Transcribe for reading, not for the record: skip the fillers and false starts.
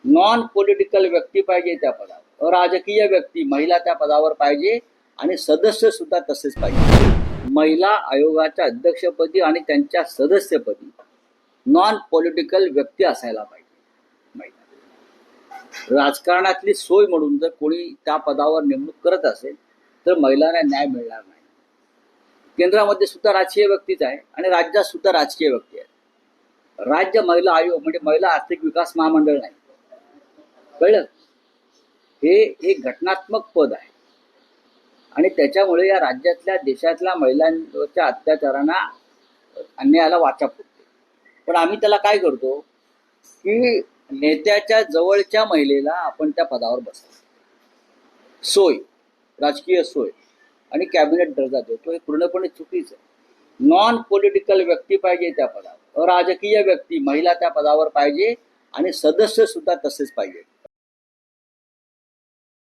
Non political व्यक्ती पाहिजे त्या पदावर, अराजकीय व्यक्ती महिला त्या पदावर पाहिजे आणि सदस्य सुद्धा तसेच पाहिजे. महिला आयोगाच्या अध्यक्षपदी आणि त्यांच्या सदस्यपदी नॉन पॉलिटिकल व्यक्ती असायला पाहिजे. राजकारणातली सोय म्हणून जर कोणी त्या पदावर नेमणूक करत असेल तर महिलांना न्याय मिळणार नाही. केंद्रामध्ये सुद्धा राजकीय व्यक्तीच आहे आणि राज्यात सुद्धा राजकीय व्यक्ती आहे. राज्य महिला आयोग म्हणजे महिला आर्थिक विकास महामंडळ नाही, कळलं? हे एक घटनात्मक पद आहे आणि त्याच्यामुळे या राज्यातल्या देशातल्या महिलांच्या अत्याचारांना अन्यायाला वाचा फुटते. पण आम्ही त्याला काय करतो की नेत्याच्या जवळच्या महिलेला आपण त्या पदावर बसतो, सोय, राजकीय सोय आणि कॅबिनेट दर्जा देतो. हे पूर्णपणे चुकीचं आहे. नॉन पॉलिटिकल व्यक्ती पाहिजे त्या पदावर, अराजकीय व्यक्ती महिला त्या पदावर पाहिजे आणि सदस्य सुद्धा तसेच पाहिजे.